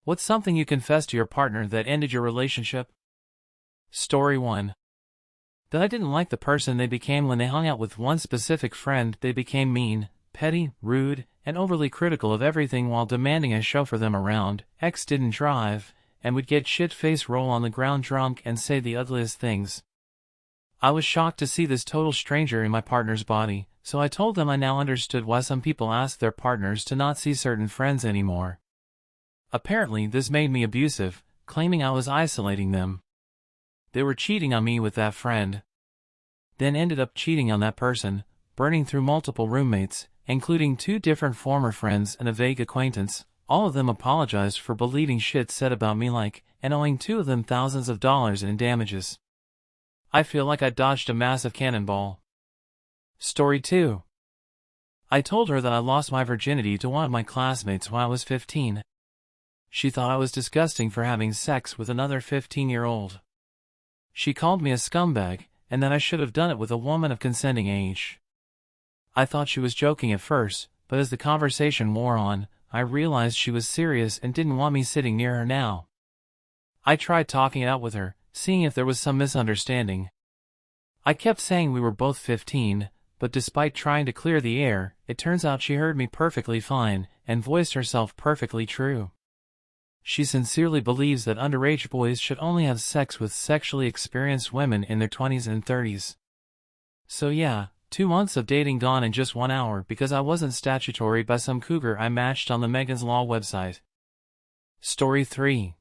What's something you confessed to your partner that ended your relationship? Story 1. That I didn't like the person they became when they hung out with one specific friend. They became mean, petty, rude, and overly critical of everything while demanding I chauffeur them around. Ex didn't drive, and would get shit-faced, roll on the ground drunk, and say the ugliest things. I was shocked to see this total stranger in my partner's body, so I told them I now understood why some people ask their partners to not see certain friends anymore. Apparently this made me abusive, claiming I was isolating them. They were cheating on me with that friend. Then ended up cheating on that person, burning through multiple roommates, including 2 different former friends and a vague acquaintance. All of them apologized for believing shit said about me and owing 2 of them thousands of dollars in damages. I feel like I dodged a massive cannonball. Story 2. I told her that I lost my virginity to one of my classmates when I was 15. She thought I was disgusting for having sex with another 15-year-old. She called me a scumbag, and that I should have done it with a woman of consenting age. I thought she was joking at first, but as the conversation wore on, I realized she was serious and didn't want me sitting near her now. I tried talking it out with her, seeing if there was some misunderstanding. I kept saying we were both 15, but despite trying to clear the air, it turns out she heard me perfectly fine, and voiced herself perfectly true. She sincerely believes that underage boys should only have sex with sexually experienced women in their 20s and 30s. So yeah, 2 months of dating gone in just 1 hour because I wasn't statutory by some cougar I matched on the Megan's Law website. Story 3.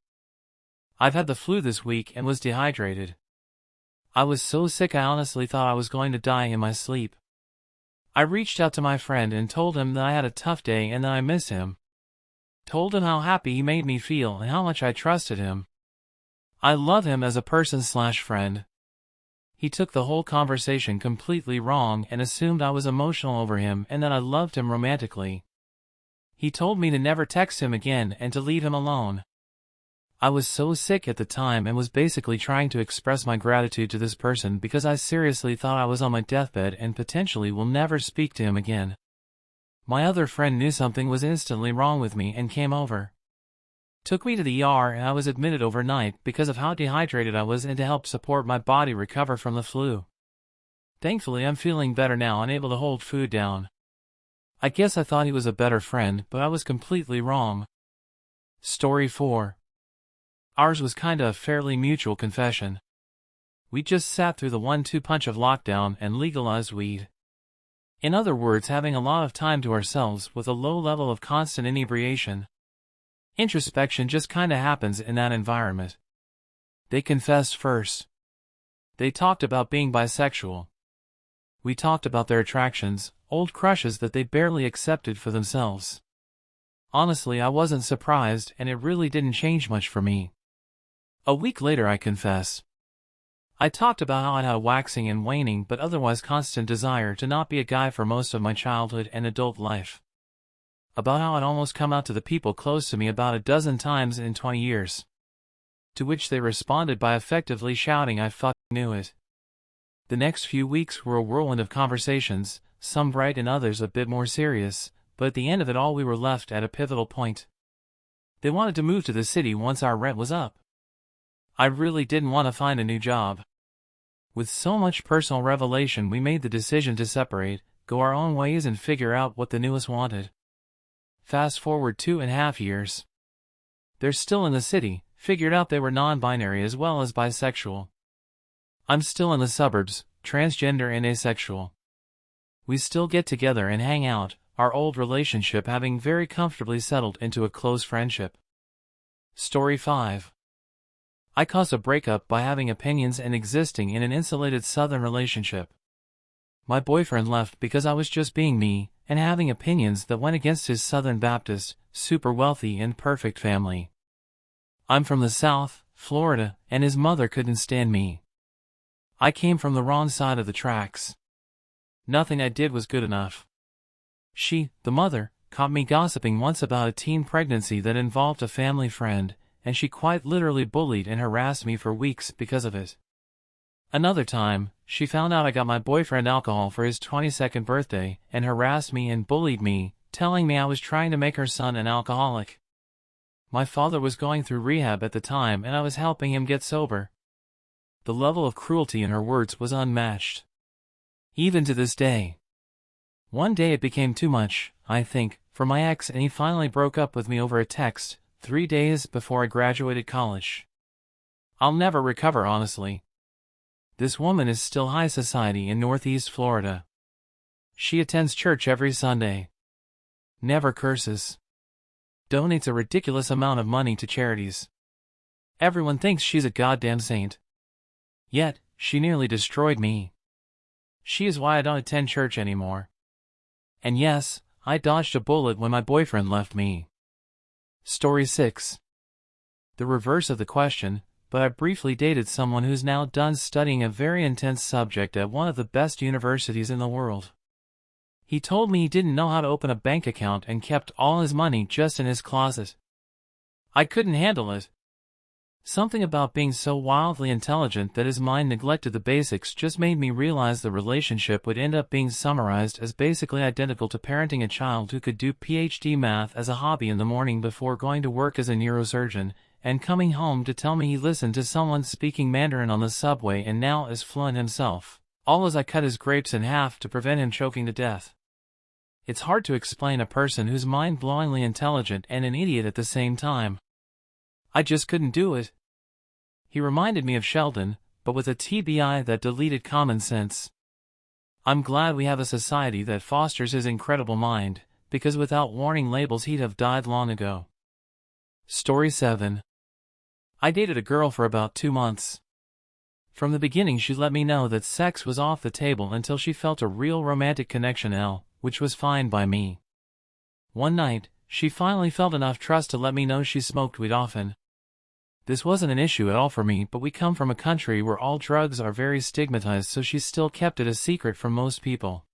I've had the flu this week and was dehydrated. I was so sick I honestly thought I was going to die in my sleep. I reached out to my friend and told him that I had a tough day and that I miss him. Told him how happy he made me feel and how much I trusted him. I love him as a person/friend. He took the whole conversation completely wrong and assumed I was emotional over him and that I loved him romantically. He told me to never text him again and to leave him alone. I was so sick at the time and was basically trying to express my gratitude to this person because I seriously thought I was on my deathbed and potentially will never speak to him again. My other friend knew something was instantly wrong with me and came over. Took me to the ER and I was admitted overnight because of how dehydrated I was and to help support my body recover from the flu. Thankfully I'm feeling better now and able to hold food down. I guess I thought he was a better friend, but I was completely wrong. Story 4. Ours was kinda a fairly mutual confession. We just sat through the 1-2 punch of lockdown and legalized weed. In other words, having a lot of time to ourselves with a low level of constant inebriation. Introspection just kinda happens in that environment. They confessed first. They talked about being bisexual. We talked about their attractions, old crushes that they barely accepted for themselves. Honestly, I wasn't surprised and it really didn't change much for me. A week later I confess. I talked about how I had a waxing and waning but otherwise constant desire to not be a guy for most of my childhood and adult life. About how I'd almost come out to the people close to me about a dozen times in 20 years. To which they responded by effectively shouting I fucking knew it. The next few weeks were a whirlwind of conversations, some bright and others a bit more serious, but at the end of it all we were left at a pivotal point. They wanted to move to the city once our rent was up. I really didn't want to find a new job. With so much personal revelation we made the decision to separate, go our own ways and figure out what the newest wanted. Fast forward 2.5 years. They're still in the city, figured out they were non-binary as well as bisexual. I'm still in the suburbs, transgender and asexual. We still get together and hang out, our old relationship having very comfortably settled into a close friendship. Story 5. I caused a breakup by having opinions and existing in an insulated southern relationship. My boyfriend left because I was just being me, and having opinions that went against his Southern Baptist, super wealthy and perfect family. I'm from the South, Florida, and his mother couldn't stand me. I came from the wrong side of the tracks. Nothing I did was good enough. She, the mother, caught me gossiping once about a teen pregnancy that involved a family friend, and she quite literally bullied and harassed me for weeks because of it. Another time, she found out I got my boyfriend alcohol for his 22nd birthday and harassed me and bullied me, telling me I was trying to make her son an alcoholic. My father was going through rehab at the time and I was helping him get sober. The level of cruelty in her words was unmatched. Even to this day. One day it became too much, I think, for my ex, and he finally broke up with me over a text, 3 days before I graduated college. I'll never recover, honestly. This woman is still high society in Northeast Florida. She attends church every Sunday. Never curses. Donates a ridiculous amount of money to charities. Everyone thinks she's a goddamn saint. Yet, she nearly destroyed me. She is why I don't attend church anymore. And yes, I dodged a bullet when my boyfriend left me. Story 6. The reverse of the question, but I briefly dated someone who's now done studying a very intense subject at one of the best universities in the world. He told me he didn't know how to open a bank account and kept all his money just in his closet. I couldn't handle it. Something about being so wildly intelligent that his mind neglected the basics just made me realize the relationship would end up being summarized as basically identical to parenting a child who could do PhD math as a hobby in the morning before going to work as a neurosurgeon, and coming home to tell me he listened to someone speaking Mandarin on the subway and now is fluent himself, all as I cut his grapes in half to prevent him choking to death. It's hard to explain a person who's mind-blowingly intelligent and an idiot at the same time. I just couldn't do it. He reminded me of Sheldon, but with a TBI that deleted common sense. I'm glad we have a society that fosters his incredible mind, because without warning labels he'd have died long ago. Story 7. I dated a girl for about 2 months. From the beginning she let me know that sex was off the table until she felt a real romantic connection, which was fine by me. One night, she finally felt enough trust to let me know she smoked weed often. This wasn't an issue at all for me, but we come from a country where all drugs are very stigmatized, so she still kept it a secret from most people.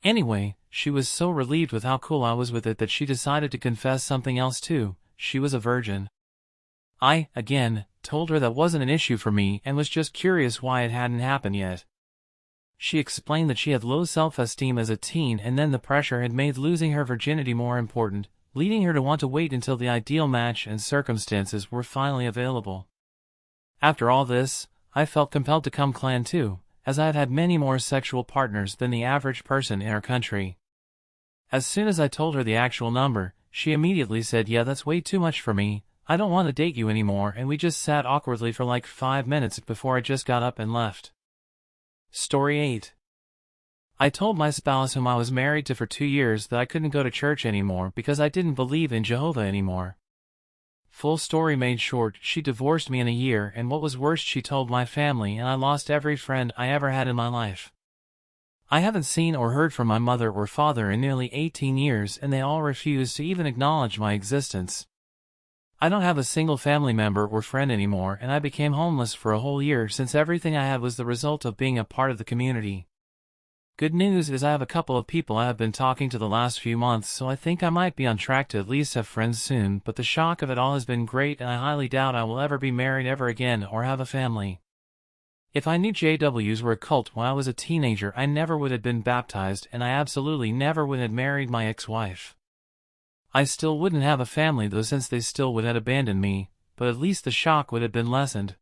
Anyway, she was so relieved with how cool I was with it that she decided to confess something else too. She was a virgin. I, again, told her that wasn't an issue for me and was just curious why it hadn't happened yet. She explained that she had low self-esteem as a teen and then the pressure had made losing her virginity more important, leading her to want to wait until the ideal match and circumstances were finally available. After all this, I felt compelled to come clean too, as I had had many more sexual partners than the average person in our country. As soon as I told her the actual number, she immediately said, "Yeah, that's way too much for me, I don't want to date you anymore," and we just sat awkwardly for like 5 minutes before I just got up and left. Story 8. I told my spouse, whom I was married to for 2 years, that I couldn't go to church anymore because I didn't believe in Jehovah anymore. Full story made short, she divorced me in a year, and what was worse, she told my family, and I lost every friend I ever had in my life. I haven't seen or heard from my mother or father in nearly 18 years, and they all refuse to even acknowledge my existence. I don't have a single family member or friend anymore, and I became homeless for a whole year since everything I had was the result of being a part of the community. Good news is I have a couple of people I have been talking to the last few months, so I think I might be on track to at least have friends soon, but the shock of it all has been great and I highly doubt I will ever be married ever again or have a family. If I knew JWs were a cult when I was a teenager, I never would have been baptized, and I absolutely never would have married my ex-wife. I still wouldn't have a family though, since they still would have abandoned me, but at least the shock would have been lessened.